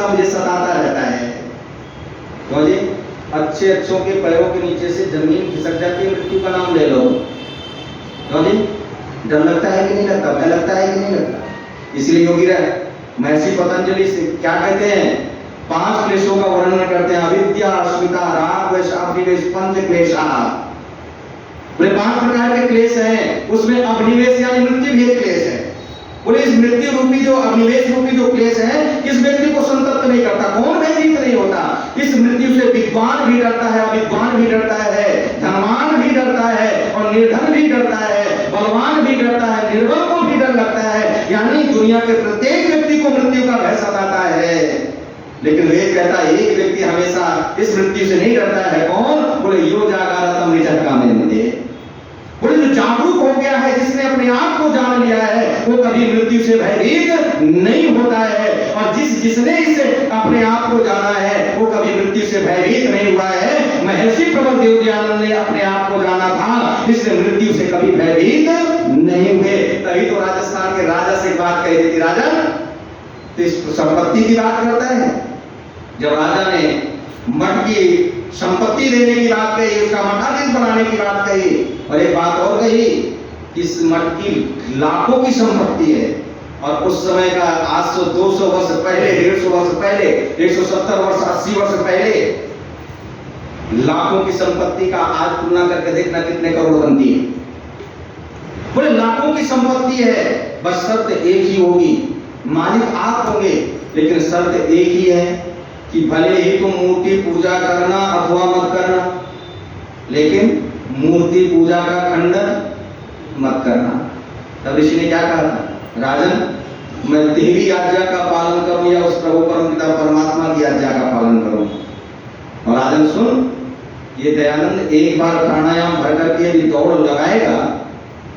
हमेशा मुझे सताता रहता है। क्यों जी? अच्छे अच्छों के पैरों के नीचे से जमीन खिसक जाती है, मृत्यु का नाम ले लो। क्यों जी? डर लगता है कि नहीं लगता? भय लगता है कि नहीं लगता? इसलिए योगी महर्षि पतंजलि से क्या कहते हैं? 5 क्लेशों का वर्णन करते हैं। अविद्या, अस्मिता, राग, द्वेष, अभिनिवेश, पंच क्लेशा। बोले 5 प्रकार के क्लेश हैं, उसमें अभिनिवेश यानी मृत्यु भी एक क्लेश है। बोले इस मृत्यु रूपी जो अभिनिवेश रूपी जो क्लेश है, इस व्यक्ति को संतप्त नहीं करता। कौन भयभीत नहीं होता? इस मृत्यु से विद्वान भी डरता है, अविद्वान भी डरता है, धनवान भी डरता है और निर्धन भी डरता है, बलवान भी डरता है, निर्बल को भी डर लगता है। यानी दुनिया के प्रत्येक व्यक्ति को मृत्यु का भय सताता है। लेकिन वेद कहता है एक व्यक्ति हमेशा इस मृत्यु से नहीं डरता है। कौन? बोले यो जागरतम निजक्का में मुझे। बोले जो जागरूक हो गया है, जिसने अपने आप को जान लिया है, वो कभी मृत्यु से भयभीत नहीं होता है। और जिसने इसे अपने आप को जाना है, वो कभी मृत्यु से भयभीत नहीं हुआ है। महर्षि प्रबल देवदयानंद ने अपने आप को जाना था, इसलिए मृत्यु से कभी भयभीत नहीं हुए। तभी तो राजस्थान के राजा से बात कही थी, राजा तो इस संपत्ति की बात करता है। जब राजा ने मठ की संपत्ति देने की बात कही, उसका मठाधीश बनाने की बात कही, और एक बात और कही कि इस मठ की लाखों की संपत्ति है। और उस समय का आज से 200 वर्ष पहले, 150 वर्ष पहले, 170 वर्ष, 80 वर्ष पहले लाखों की संपत्ति का आज तुलना करके देखना कितने करोड़ बनती है। बोले लाखों की संपत्ति है, बस शर्त एक ही होगी, मालिक आप होंगे, लेकिन शर्त एक ही है कि भले ही तुम मूर्ति पूजा करना अथवा मत करना, लेकिन मूर्ति पूजा का खंडन मत करना। तब ऋषि ने क्या कहा था? राजन, मैं तेरी आज्ञा का पालन करूं या उस प्रभु परमपिता परमात्मा की आज्ञा का पालन करूं? और राजन सुन, ये दयानंद एक बार प्राणायाम भर करके यदि दौड़ लगाएगा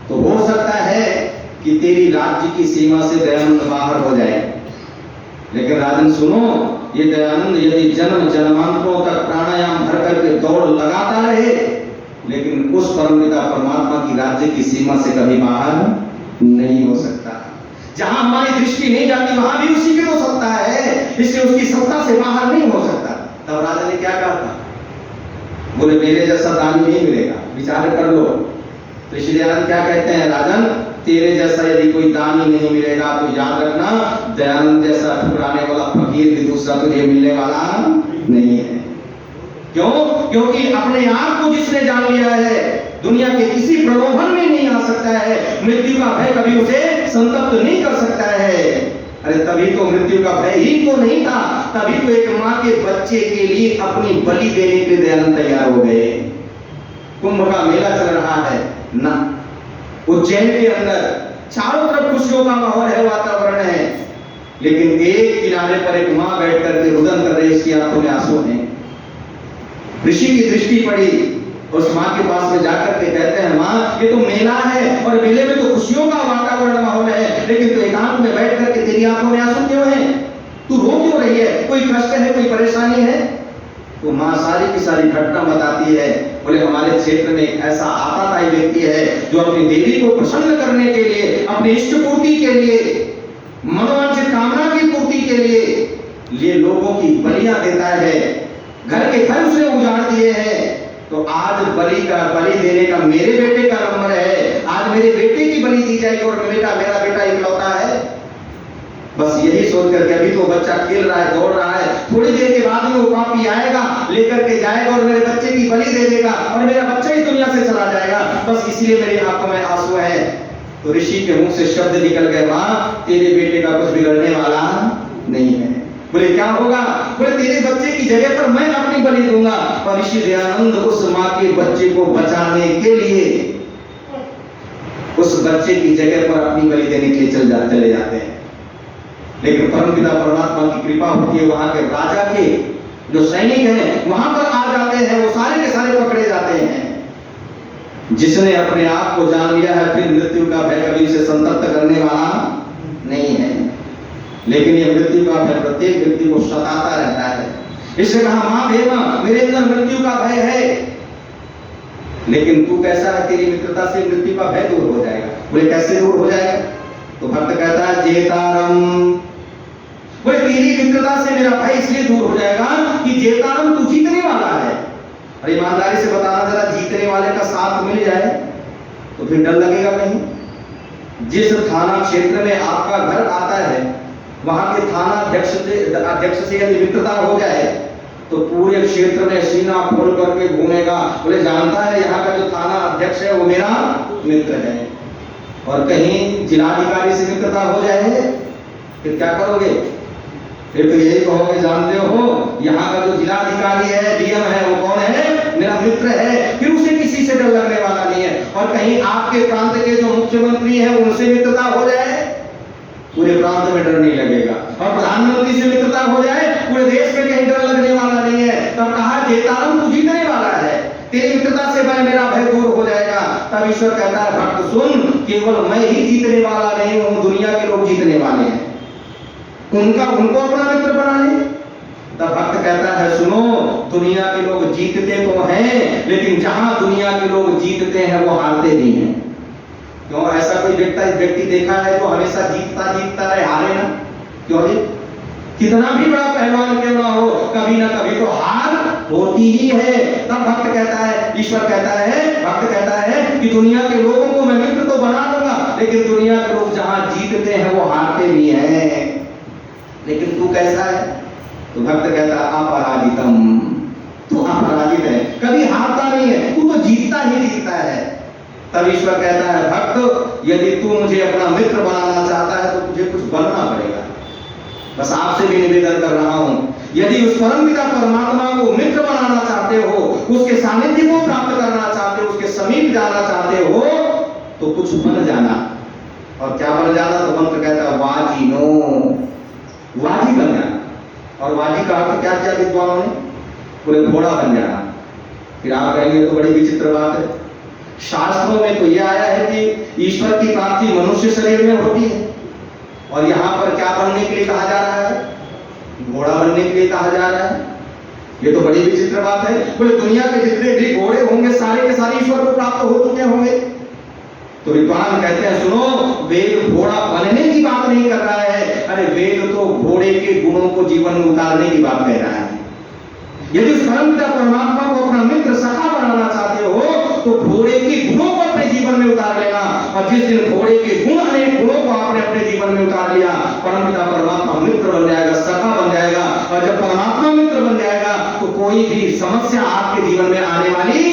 तो हो सकता है कि तेरी राज्य की सीमा से दयानंद बाहर हो जाए। लेकिन राजन सुनो, ये दयानंद यदि जन्म जन्मांतरों तक प्राणायाम भर करके दौड़ लगाता रहे, लेकिन उस परमपिता परमात्मा की राज्य की सीमा से कभी बाहर नहीं हो सकता। जहां हमारी दृष्टि नहीं जाती वहां भी उसी की तो सत्ता है, इसलिए उसकी सत्ता से बाहर नहीं हो सकता। तब राजा ने क्या कहा था? बोले मेरे जैसा दानी नहीं मिलेगा, विचार कर लो। तो श्री दयानंद क्या कहते हैं? राजन, तेरे जैसा यदि कोई दानी नहीं मिलेगा तो याद रखना, दयानंद जैसा ठुकराने वाला फकीर भी दूसरा तुझे मिलने वाला नहीं है। क्यों? क्योंकि अपने आप को जिसने जान लिया है, दुनिया के किसी प्रलोभन में नहीं आ सकता है, मृत्यु का भय कभी उसे संतप्त नहीं कर सकता है। अरे तभी तो मृत्यु का भय ही तो नहीं था, तभी तो एक माँ के बच्चे के लिए अपनी बलि देने के लिए दयानंद तैयार हो गए। कुंभ का मेला चल रहा है ना, उज्जैन के अंदर चारों तरफ खुशियों का माहौल है, वातावरण है, लेकिन एक किनारे पर एक मां बैठ करके रुदन कर रही, इसकी आंखों में आंसू हैं। ऋषि की दृष्टि पड़ी, उस मां के पास में जाकर के कहते हैं, मां ये तो मेला है और मेले में तो खुशियों का वातावरण माहौल है, लेकिन तू एकांत में बैठ करके तेरी आंखों में आंसू क्यों है? तू रो क्यों रही है? कोई कष्ट है, कोई परेशानी है? तो मां सारी की सारी घटना बताती है। बोले हमारे क्षेत्र में एक ऐसा आताताई व्यक्ति है जो अपनी देवी को प्रसन्न करने के लिए, अपनी इष्ट पूर्ति के लिए, मनोवांछित कामना की पूर्ति के लिए लोगों की बलियां देता है, घर के घर उसने उजाड़ दिए हैं। तो आज बलि देने का मेरे बेटे का नंबर है, आज मेरे बेटे की बलि दी जाएगी और मेरा बेटा इकलौता है। बस यही सोच करके अभी तो बच्चा खेल रहा है, दौड़ रहा है, थोड़ी देर के बाद में वो पापी आएगा, लेकर के जाएगा और मेरे बच्चे की बलि दे देगा और मेरा बच्चा इस दुनिया से चला जाएगा। बस इसलिए मेरी आंखों में आंसू है। तो ऋषि के मुंह से शब्द निकल गए, मां तेरे बेटे का कुछ बिगड़ने वाला नहीं है। बोले क्या होगा? बोले तेरे बच्चे की जगह पर मैं अपनी बलि दूंगा। और ऋषि दयानंद उस मां के बच्चे को बचाने के लिए उस बच्चे की जगह पर अपनी बलि देने के लिए चले जाते हैं। लेकिन परमपिता परमात्मा की कृपा होती है, वहां के राजा के जो सैनिक हैं वहां पर आ जाते हैं, वो सारे के सारे पकड़े जाते हैं। जिसने अपने आप को जान लिया है, फिर मृत्यु का भय कभी उसे संतप्त करने वाला नहीं है। लेकिन ये मृत्यु का भय प्रत्येक व्यक्ति को सताता रहता है। इसने कहा, मां देवा मेरे अंदर मृत्यु का भय है, लेकिन तू कैसा है? तेरी मित्रता से मृत्यु का भय दूर हो जाएगा। बोले कैसे दूर हो जाएगा? तो भक्त कहता है, जेतारम बोले तेरी मित्रता से मेरा भय इसलिए दूर हो जाएगा कि जेतारम तू जीतने वाला है। अरे ईमानदारी से बताना, जरा जीतने वाले का साथ मिल जाए तो फिर डर लगेगा कहीं। जिस थाना क्षेत्र में आपका घर आता है वहां के थाना अध्यक्ष से यदि मित्रता हो जाए तो पूरे क्षेत्र में सीना खोल करके घूमेगा। बोले जानता है यहाँ का जो थाना अध्यक्ष है वो मेरा मित्र है। और कहीं जिलाधिकारी से मित्रता हो जाए फिर क्या करोगे? फिर तो यही कहोगे जानते हो यहाँ का जो जिलाधिकारी है, डीएम है, वो कौन है? मेरा मित्र है। फिर उसे किसी से डर लगने वाला नहीं है। और कहीं आपके प्रांत के जो मुख्यमंत्री है उनसे मित्रता हो जाए, पूरे प्रांत में डर नहीं लगेगा। और प्रधानमंत्री से मित्रता हो जाए, पूरे देश में कहीं डर लगने वाला नहीं है। तब कहा जेतारम तू जीतने वाला है, तेरी मित्रता से मेरा भय दूर हो जाएगा। तब ईश्वर कहता है भक्त सुन, केवल मैं ही जीतने वाला नहीं हूं, दुनिया के लोग जीतने वाले हैं। उनको अपना मित्र बना ले। तब भक्त कहता है सुनो, दुनिया के लोग जीतते तो हैं, लेकिन जहां दुनिया के लोग जीतते हैं वो हारते भी हैं। क्यों? ऐसा कोई व्यक्ति देखा है जो हमेशा जीतता रहे, हारे ना? क्यों जी? कितना भी बड़ा पहलवान क्यों ना हो, कभी ना कभी तो हार होती ही है। तब भक्त कहता है, ईश्वर कहता है, भक्त कहता है कि दुनिया के लोगों को मैं मित्र तो बना दूंगा, लेकिन दुनिया के लोग जहां जीतते हैं वो हारते भी हैं। लेकिन तू कैसा है? तो भक्त कहता है अपराजितम, तू अपराजित है, कभी हारता नहीं है, तू तो जीतता ही जीतता है। तब ईश्वर कहता है भक्त, यदि तू मुझे अपना मित्र बनाना चाहता है तो तुझे कुछ बनना पड़ेगा। बस आपसे भी निवेदन कर रहा हूं, यदि उस परम पिता परमात्मा को मित्र बनाना चाहते हो, उसके सानिध्य को प्राप्त करना चाहते हो, उसके समीप जाना चाहते हो, तो कुछ बन जाना। और क्या बन जाना? तो मंत्र कहता है वाजिनो, वाजी बन जाना। और वाजी का अर्थ क्या किया विद्वानों ने? पूरे घोड़ा बन जाना। फिर आप कहेंगे तो बड़ी विचित्र बात है, शास्त्रों में तो यह आया है कि ईश्वर की प्राप्ति मनुष्य शरीर में होती है, और यहाँ पर क्या बनने के लिए कहा जा रहा है? घोड़ा बनने के लिए कहा जा रहा है। ये तो बड़ी विचित्र बात है। बोले दुनिया के जितने भी घोड़े होंगे सारे के सारे ईश्वर को प्राप्त हो चुके होंगे। तो विद्वान कहते हैं सुनो, वेद घोड़ा बनने की बात नहीं कर रहा है, अरे वेद तो घोड़े के गुणों को जीवन में उतारने की बात कह रहा है। यदि उस परम पिता परमात्मा को अपना मित्र सखा बनाना चाहते हो तो घोड़े के गुणों को अपने जीवन में उतार लेना। और जिस दिन घोड़े के गुणों को आपने अपने जीवन में उतार लिया, परम पिता परमात्मा मित्र बन जाएगा, सखा बन जाएगा। और जब परमात्मा मित्र बन जाएगा तो कोई भी समस्या आपके जीवन में आने वाली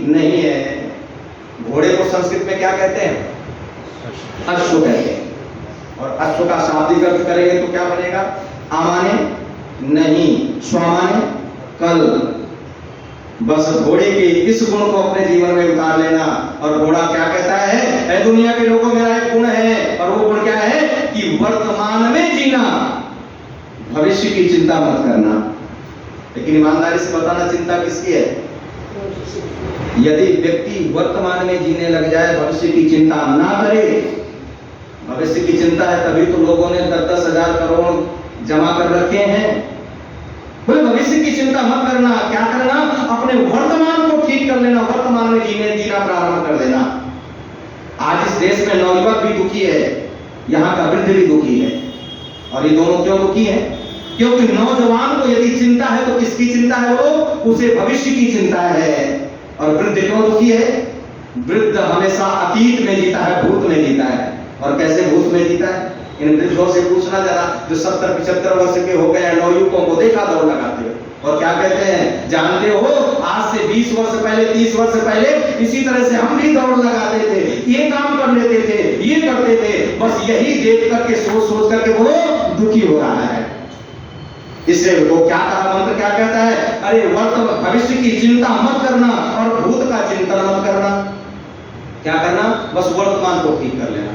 नहीं है। घोड़े को संस्कृत में क्या कहते हैं? अश्व कहते हैं। और अश्व का शाब्दिक अर्थ करेंगे तो क्या बनेगा? आमाने नहीं, स्वामाने कल। बस घोड़े के इस गुण को अपने जीवन में उतार लेना। और घोड़ा क्या कहता है? ऐ दुनिया के लोगों, मेरा एक गुण है, और वो गुण क्या है कि वर्तमान में जीना, भविष्य की चिंता मत करना। लेकिन ईमानदारी से बताना, चिंता किसकी है? यदि व्यक्ति वर्तमान में जीने लग जाए, भविष्य की चिंता ना करे, भविष्य की चिंता है तभी तो लोगों ने 10-10 हजार करोड़ जमा कर रखे हैं। बोले भविष्य की चिंता मत करना, क्या करना? अपने वर्तमान को ठीक कर लेना, वर्तमान में जीना प्रारंभ कर देना। आज इस देश में नौयुवक भी दुखी है, यहाँ का वृद्ध भी दुखी है। और ये दोनों क्यों दुखी है? क्योंकि नौजवान को यदि चिंता है तो किसकी चिंता है? वो उसे भविष्य की चिंता है। और वृद्ध क्यों दुखी है? वृद्ध हमेशा अतीत में जीता है, भूत में जीता है। और कैसे भूत में जीता है? इन वृद्धों से पूछना जरा, जो 70-75 वर्ष के हो गए हैं, नौयुवकों को देखा दौड़ लगाते हो, और क्या कहते हैं जानते हो? आज से 20 वर्ष पहले, 30 वर्ष पहले इसी तरह से हम भी दौड़ लगाते थे, ये काम कर लेते थे, ये करते थे। बस यही देख करके सोच करके वो दुखी हो रहा है। इससे वो क्या कहा? मंत्र क्या कहता है? अरे भविष्य की चिंता मत करना और भूत का चिंतन मत करना। क्या करना? बस वर्तमान को ठीक कर लेना।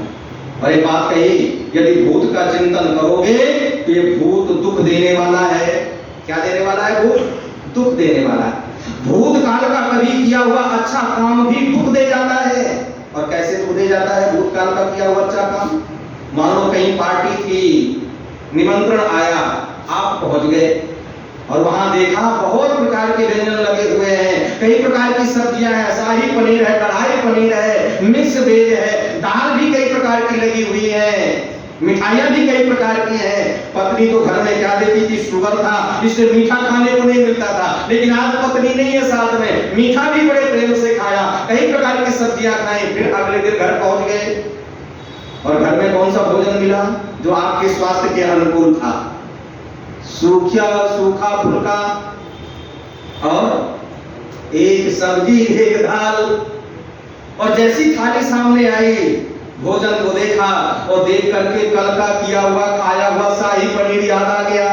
और एक बात कही, यदि भूत का चिंतन करोगे तो ये भूत दुख देने वाला है। क्या देने वाला है? भूत दुख देने वाला है। भूत काल का कभी किया हुआ अच्छा काम भी दुख दे जाता है। और कैसे दुख दे जाता है भूत काल का किया हुआ अच्छा काम? मान लो कहीं पार्टी थी, निमंत्रण आया, आप पहुंच गए और वहां देखा बहुत प्रकार के व्यंजन लगे हुए हैं, कई प्रकार की सब्जियां हैं, शाही पनीर है, कढ़ाई पनीर है, मिक्स वेज है, दाल भी कई प्रकार की लगी हुई है। मिठाइयां भी कई प्रकार की हैं। पत्नी तो घर में क्या देती थी, शुगर था, इसलिए मीठा खाने को नहीं मिलता था, लेकिन आज पत्नी नहीं है साथ में, मीठा भी बड़े प्रेम से खाया, कई प्रकार की सब्जियां खाई। फिर अगले दिन घर पहुंच गए और घर में कौन सा भोजन मिला जो आपके स्वास्थ्य के अनुकूल था? सूखा फुल्का और एक सब्जी, एक दाल। और जैसी थाली सामने आई, भोजन को देखा और देख करके कल का किया हुआ खाया हुआ शाही पनीर याद आ गया,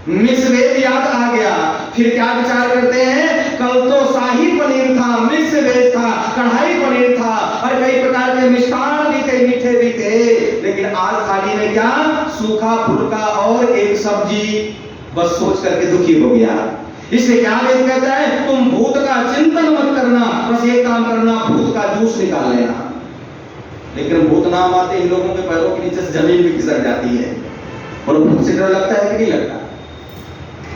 मिक्स वेज याद आ गया। फिर क्या विचार करते हैं, कल तो शाही पनीर था, मिक्स वेज था, कढ़ाई पनीर था और कई प्रकार के मिष्ठान भी थे, मीठे भी थे, लेकिन आज थाली में क्या, सूखा फुल्का और एक सब्जी। बस सोच करके दुखी हो गया। इसलिए क्या वेद कहता है, तुम भूत का चिंतन मत करना, बस एक काम करना, भूत का जूस निकाल लेना। लेकिन भूत नाम आते इन लोगों के पैरों के नीचे से जमीन भी खिसक जाती है। और भूत से डर लगता है कि नहीं लगता?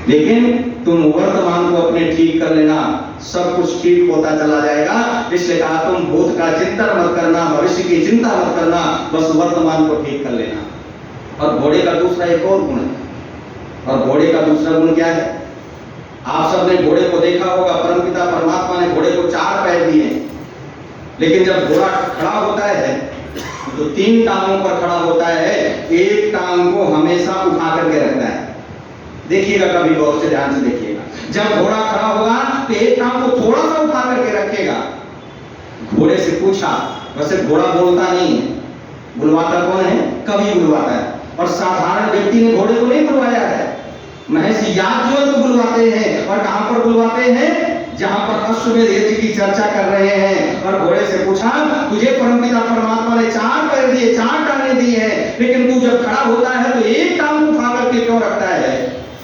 लेकिन तुम वर्तमान को अपने ठीक कर लेना, सब कुछ ठीक होता चला जाएगा। इसलिए कहा तुम भूत का चिंतन मत करना, भविष्य की चिंता मत करना, बस वर्तमान को ठीक कर लेना। और घोड़े का दूसरा एक और गुण है, और घोड़े का दूसरा गुण क्या है? आप सबने घोड़े को देखा होगा, परमपिता परमात्मा ने घोड़े को 4 पैर दिए, लेकिन जब घोड़ा खड़ा होता है तो 3 टांगों पर खड़ा होता है, एक टांग को हमेशा उठा करके रखता है। देखिएगा, कभी गौर से ध्यान से देखिएगा, जब घोड़ा खड़ा होगा तो एक टांग को थोड़ा सा उठा करके रखेगा। घोड़े से पूछा, वैसे घोड़ा बोलता नहीं है, बुलवाता कौन है? कवि बुलवाता है। और साधारण व्यक्ति ने घोड़े को नहीं बुलवाया है, महर्षि याज्ञवल्क्य को बुलवाते हैं। और कहां पर बुलवाते हैं? जहां पर अश्वमेध यज्ञ की चर्चा कर रहे हैं। और घोड़े से पूछा, तुझे परमपिता परमात्मा ने 4 पैर दिए, 4 टांगें दी हैं, लेकिन तू जब खड़ा होता है तो एक टांग उठा करके क्यों रखता है?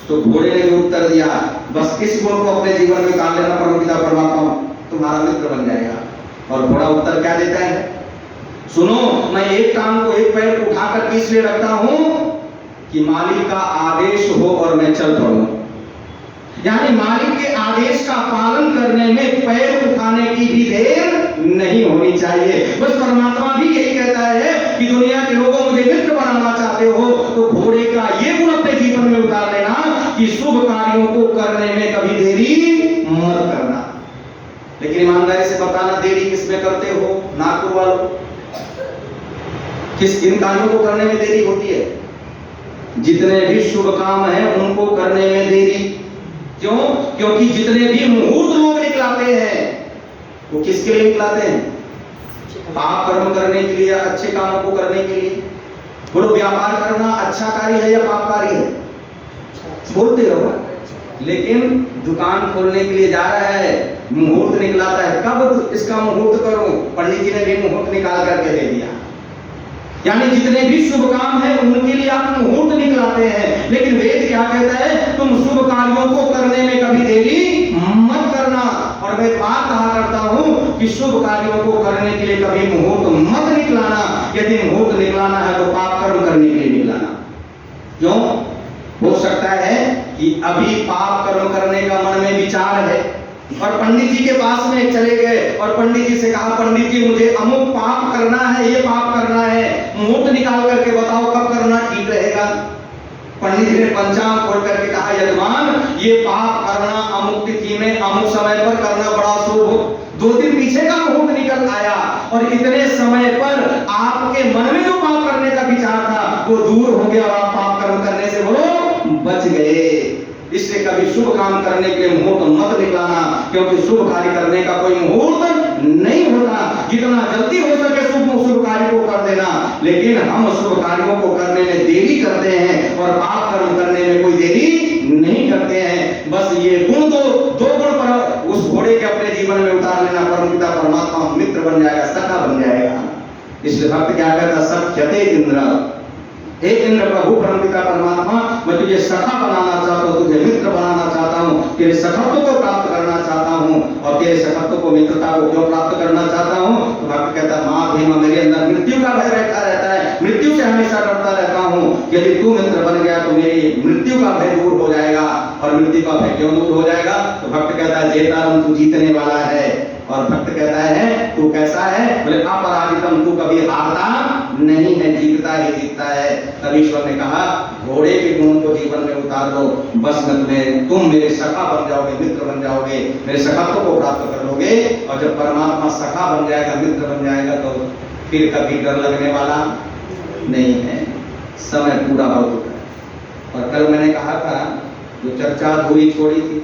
तो घोड़े ने भी उत्तर दिया, बस इस गुण को अपने जीवन में उतार लेना, परमपिता परमात्मा तुम्हारा मित्र बन जाएगा। और घोड़ा उत्तर क्या देता है? सुनो, मैं एक टांग को, एक पैर को उठा करके इसलिए रखता हूं कि मालिक का आदेश हो और मैं चल पड़ूं। यानी मालिक के आदेश का पालन करने में पैर उठाने की भी देर नहीं होनी चाहिए। बस परमात्मा भी यही कहता है कि दुनिया के लोगों, मुझे मित्र बनाना चाहते हो तो घोड़े का ये गुण अपने जीवन में उतार लेना कि शुभ कार्यों को करने में कभी देरी मत करना। लेकिन ईमानदारी से बताना, देरी किसमें करते हो? नागपुर वालों, किन कार्यों को करने में देरी होती है? जितने भी शुभ काम हैं उनको करने में देरी। क्यों? क्योंकि जितने भी मुहूर्त लोग निकलाते हैं वो किसके लिए निकलाते हैं? पाप कर्म करने के लिए, अच्छे कामों को करने के लिए। बोलो, व्यापार करना अच्छा कार्य है या पाप कार्य है? बोलते रहो। लेकिन दुकान खोलने के लिए जा रहा है, मुहूर्त निकलाता है, कब इसका मुहूर्त करूं? पंडित जी ने भी मुहूर्त निकाल करके दे दिया। यानी जितने भी शुभ काम है उनके लिए आप मुहूर्त निकलाते हैं। लेकिन वेद क्या कहता है? तुम शुभ कार्यों को करने में कभी देरी मत करना। और मैं बात कहा करता हूं कि शुभ कार्यों को करने के लिए कभी मुहूर्त मत निकलाना। यदि मुहूर्त निकलाना है तो पाप कर्म करने के लिए निकलाना। क्यों? हो सकता है कि अभी पाप कर्म करने का मन में विचार है और पंडित जी के पास में चले गए और पंडित जी से कहा, पंडित जी मुझे अमुक पाप करना है, ये पाप करना है, मुहूर्त निकाल करके बताओ कब करना ठीक रहेगा। पंडित जी ने पंचांग खोल करके कहा, यजमान ये पाप करना अमुक तिथि में अमुक समय पर करना बड़ा शुभ। 2 दिन पीछे का मुहूर्त निकल आया और इतने समय पर आपके मन में जो पाप करने का विचार था वो दूर हो गया और आप पाप कर्म करने से बोलो बच गए। इसलिए कभी शुभ काम करने के लिए मुहूर्त मत निकालना, क्योंकि शुभ कार्य करने का कोई मुहूर्त नहीं होता। जितना जल्दी हो सके शुभ कार्य को कर देना, लेकिन हम शुभ कार्यों को करने में देरी करते हैं और पाप कर्म करने में कोई देरी नहीं करते हैं। बस ये गुण दो गुण पर उस घोड़े के अपने जीवन में उतार लेना, परमपिता परमात्मा मित्र बन जाएगा, सखा बन जाएगा। इसलिए भक्त क्या कहता, सख्यते इंद्र, हे इंद्र प्रभु परमपिता परमात्मा, मैं तुझे सखा बनाना चाहता हूँ, तुझे मित्र बनाना चाहता हूँ, तेरे सखत्व को प्राप्त करना चाहता हूँ। और तेरे सखत्व को, मित्रता को क्यों प्राप्त करना चाहता हूँ? तो भक्त कहता है, माँ भीमा, मेरे अंदर मृत्यु का भय बैठा रहता है, मृत्यु से हमेशा डरता रहता हूँ। यदि तू मित्र बन गया तो मेरी मृत्यु का भय दूर हो जाएगा। और मृत्यु का भय क्यों दूर हो जाएगा? तो भक्त कहता है, जेतारम, तू जीतने वाला है। और भक्त कहता है, तू कैसा है? बोले अपराजितम, तू कभी हारता नहीं है, जीतता ही जीतता है। तब ईश्वर ने कहा घोड़े के गुणों को जीवन में उतार लो, बस में तुम मेरे सखा बन जाओगे, मित्र बन जाओगे, मेरे सखात्व को प्राप्त कर लोगे। और जब परमात्मा सखा बन जाएगा, मित्र बन जाएगा, तो फिर कभी डर लगने वाला नहीं है। समय पूरा हो चुका है। और कल मैंने कहा था जो चर्चा अधूरी छोड़ी थी,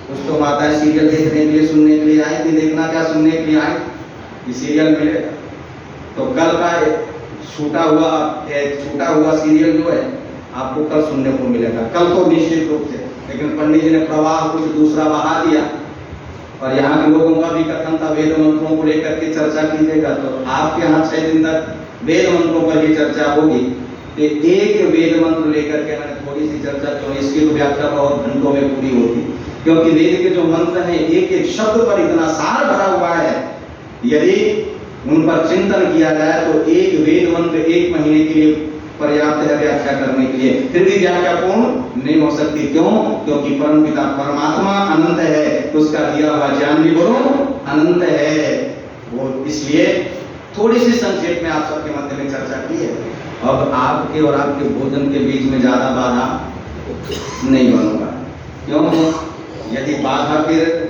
कुछ तो माताएं सीरियल देखने के लिए, सुनने के लिए आई थी। देखना क्या, सुनने के लिए आई कि सीरियल मिलेगा। तो कल का छूटा हुआ सीरियल जो है आपको कल सुनने को मिलेगा। कल तो निश्चित रूप से, लेकिन पंडित जी ने प्रवाह कुछ दूसरा बहा दिया। और यहाँ के लोगों का भी कथन था वेद मंत्रों को लेकर के चर्चा कीजिएगा। तो आपके यहाँ 6 दिन तक वेद मंत्रों पर ही चर्चा होगी। तो एक वेद मंत्र लेकर के मैंने थोड़ी सी चर्चा की, इसकी तो व्याख्या बहुत घंटों में पूरी होती, क्योंकि वेद के जो मंत्र हैं एक एक शब्द पर इतना सार भरा हुआ है। यदि उन पर चिंतन किया जाए तो एक वेद मंत्र 1 महीने के लिए पर्याप्त है व्याख्या करने के लिए। फिर भी व्याख्या पूर्ण नहीं हो सकती। क्यों? क्योंकि परमपिता परमात्मा अनंत है, तो उसका दिया हुआ ज्ञान भी बोलो अनंत है। वो इसलिए थोड़ी सी संक्षेप में आप सबके मध्य में चर्चा की है। अब आपके और आपके भोजन के बीच में ज्यादा बाधा नहीं बनूंगा। क्यों? यदि बाधा फिर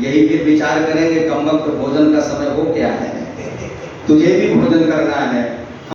यही फिर विचार करेंगे कम वक्त भोजन का समय हो क्या है, तुझे भी भोजन करना है,